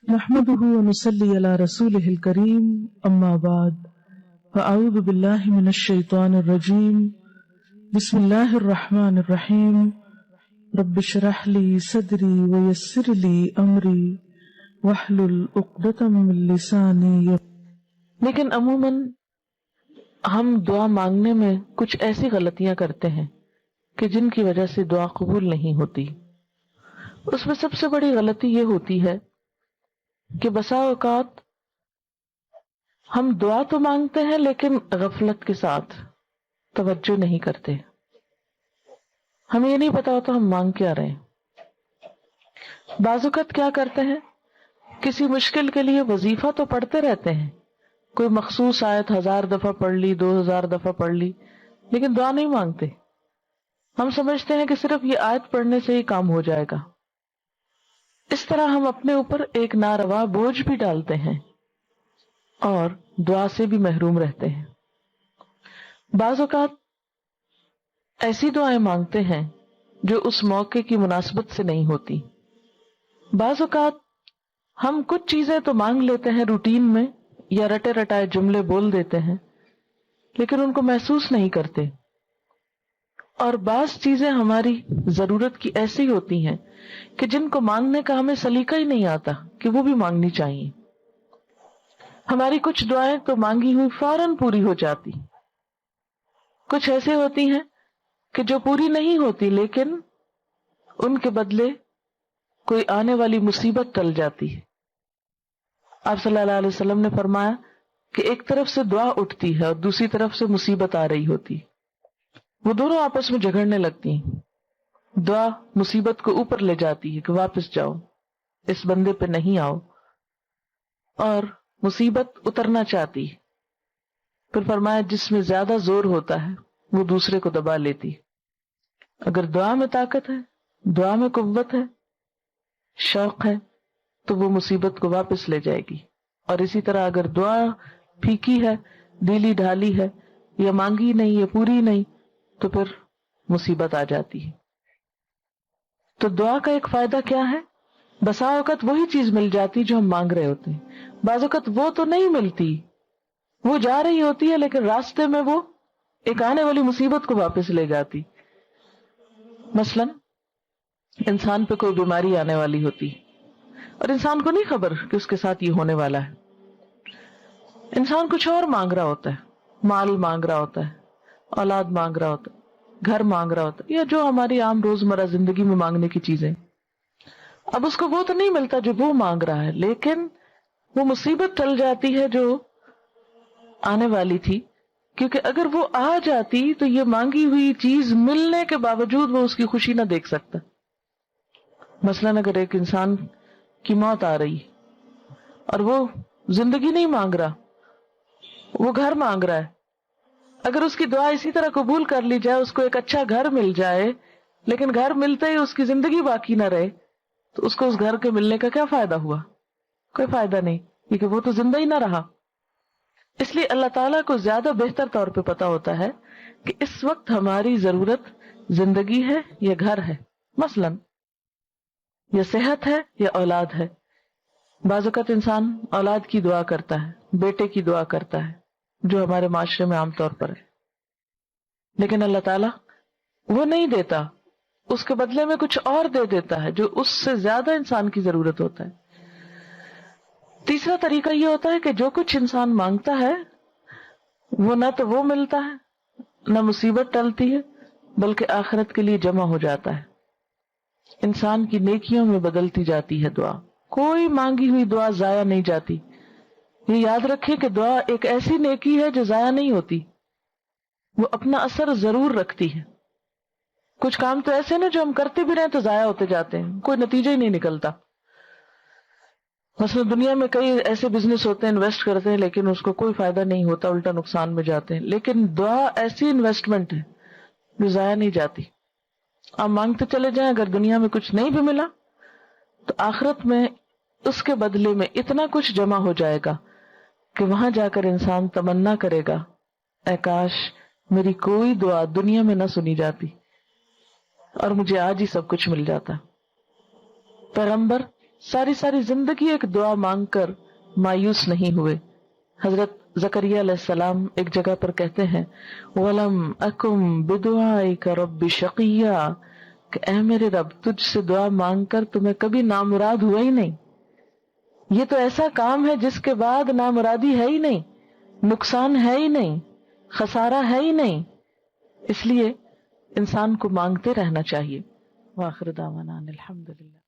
نحمده ونصلي على رسوله الكريم أما بعد فأعوذ بالله من الشيطان الرجيم بسم الله الرحمن الرحيم رب اشرح لي صدري ويسر لي أمري واحلل عقدة من لساني. لیکن عموماً ہم دعا مانگنے میں کچھ ایسی غلطیاں کرتے ہیں کہ جن کی وجہ سے دعا قبول نہیں ہوتی. اس میں سب سے بڑی غلطی یہ ہوتی ہے کہ بسا اوقات ہم دعا تو مانگتے ہیں لیکن غفلت کے ساتھ توجہ نہیں کرتے. ہمیں یہ نہیں پتا ہوتا ہم مانگ کیا رہے ہیں. بعض اوقات کیا کرتے ہیں، کسی مشکل کے لیے وظیفہ تو پڑھتے رہتے ہیں، کوئی مخصوص آیت 1000 دفعہ پڑھ لی، 2000 دفعہ پڑھ لی، لیکن دعا نہیں مانگتے. ہم سمجھتے ہیں کہ صرف یہ آیت پڑھنے سے ہی کام ہو جائے گا. اس طرح ہم اپنے اوپر ایک ناروا بوجھ بھی ڈالتے ہیں اور دعا سے بھی محروم رہتے ہیں. بعض اوقات ایسی دعائیں مانگتے ہیں جو اس موقع کی مناسبت سے نہیں ہوتی. بعض اوقات ہم کچھ چیزیں تو مانگ لیتے ہیں روٹین میں یا رٹے رٹائے جملے بول دیتے ہیں لیکن ان کو محسوس نہیں کرتے. اور بعض چیزیں ہماری ضرورت کی ایسی ہوتی ہیں کہ جن کو مانگنے کا ہمیں سلیقہ ہی نہیں آتا کہ وہ بھی مانگنی چاہیے. ہماری کچھ دعائیں تو مانگی ہوئی فوراً پوری ہو جاتی، کچھ ایسے ہوتی ہیں کہ جو پوری نہیں ہوتی لیکن ان کے بدلے کوئی آنے والی مصیبت ٹل جاتی ہے. آپ صلی اللہ علیہ وسلم نے فرمایا کہ ایک طرف سے دعا اٹھتی ہے اور دوسری طرف سے مصیبت آ رہی ہوتی، وہ دونوں آپس میں جھگڑنے لگتی ہیں. دعا مصیبت کو اوپر لے جاتی ہے کہ واپس جاؤ، اس بندے پہ نہیں آؤ، اور مصیبت اترنا چاہتی ہے. پھر فرمایا جس میں زیادہ زور ہوتا ہے وہ دوسرے کو دبا لیتی. اگر دعا میں طاقت ہے، دعا میں قوت ہے، شوق ہے، تو وہ مصیبت کو واپس لے جائے گی. اور اسی طرح اگر دعا پھیکی ہے، ڈھیلی ڈھالی ہے، یا مانگی نہیں یا پوری نہیں، تو پھر مصیبت آ جاتی ہے. تو دعا کا ایک فائدہ کیا ہے؟ بسا اوقات وہی چیز مل جاتی جو ہم مانگ رہے ہوتے ہیں. بعض اوقات وہ تو نہیں ملتی، وہ جا رہی ہوتی ہے لیکن راستے میں وہ ایک آنے والی مصیبت کو واپس لے جاتی. مثلا انسان پہ کوئی بیماری آنے والی ہوتی اور انسان کو نہیں خبر کہ اس کے ساتھ یہ ہونے والا ہے. انسان کچھ اور مانگ رہا ہوتا ہے، مال مانگ رہا ہوتا ہے، اولاد مانگ رہا ہوتا ہے، گھر مانگ رہا ہوتا ہے، یا جو ہماری عام روزمرہ زندگی میں مانگنے کی چیزیں. اب اس کو وہ تو نہیں ملتا جو وہ مانگ رہا ہے، لیکن وہ مصیبت ٹل جاتی ہے جو آنے والی تھی، کیونکہ اگر وہ آ جاتی تو یہ مانگی ہوئی چیز ملنے کے باوجود وہ اس کی خوشی نہ دیکھ سکتا. مثلاً اگر ایک انسان کی موت آ رہی اور وہ زندگی نہیں مانگ رہا، وہ گھر مانگ رہا ہے، اگر اس کی دعا اسی طرح قبول کر لی جائے، اس کو ایک اچھا گھر مل جائے، لیکن گھر ملتے ہی اس کی زندگی باقی نہ رہے، تو اس کو اس گھر کے ملنے کا کیا فائدہ ہوا؟ کوئی فائدہ نہیں، کیونکہ وہ تو زندہ ہی نہ رہا. اس لیے اللہ تعالیٰ کو زیادہ بہتر طور پہ پتا ہوتا ہے کہ اس وقت ہماری ضرورت زندگی ہے یا گھر ہے، مثلاً یا صحت ہے یا اولاد ہے. بعض اوقات انسان اولاد کی دعا کرتا ہے، بیٹے کی دعا کرتا ہے، جو ہمارے معاشرے میں عام طور پر ہے، لیکن اللہ تعالیٰ وہ نہیں دیتا، اس کے بدلے میں کچھ اور دے دیتا ہے جو اس سے زیادہ انسان کی ضرورت ہوتا ہے. تیسرا طریقہ یہ ہوتا ہے کہ جو کچھ انسان مانگتا ہے وہ نہ تو وہ ملتا ہے، نہ مصیبت ٹلتی ہے، بلکہ آخرت کے لیے جمع ہو جاتا ہے، انسان کی نیکیوں میں بدلتی جاتی ہے دعا. کوئی مانگی ہوئی دعا ضائع نہیں جاتی. یہ یاد رکھیں کہ دعا ایک ایسی نیکی ہے جو ضائع نہیں ہوتی، وہ اپنا اثر ضرور رکھتی ہے. کچھ کام تو ایسے نا جو ہم کرتے بھی رہے تو ضائع ہوتے جاتے ہیں، کوئی نتیجہ ہی نہیں نکلتا. مثلا دنیا میں کئی ایسے بزنس ہوتے ہیں، انویسٹ کرتے ہیں لیکن اس کو کوئی فائدہ نہیں ہوتا، الٹا نقصان میں جاتے ہیں. لیکن دعا ایسی انویسٹمنٹ ہے جو ضائع نہیں جاتی. آپ مانگتے چلے جائیں، اگر دنیا میں کچھ نہیں بھی ملا تو آخرت میں اس کے بدلے میں اتنا کچھ جمع ہو جائے گا کہ وہاں جا کر انسان تمنا کرے گا، اے کاش میری کوئی دعا دنیا میں نہ سنی جاتی اور مجھے آج ہی سب کچھ مل جاتا. پیغمبر ساری ساری زندگی ایک دعا مانگ کر مایوس نہیں ہوئے. حضرت زکریا علیہ السلام ایک جگہ پر کہتے ہیں وَلَمْ أَكُمْ بِدُعَائِكَ رَبِّ شَقِيًّا، کہ اے میرے رب تجھ سے دعا مانگ کر تمہیں کبھی نامراد ہوا ہی نہیں. یہ تو ایسا کام ہے جس کے بعد نامرادی ہے ہی نہیں، نقصان ہے ہی نہیں، خسارہ ہے ہی نہیں. اس لیے انسان کو مانگتے رہنا چاہیے. وآخر دعوانا الحمدللہ.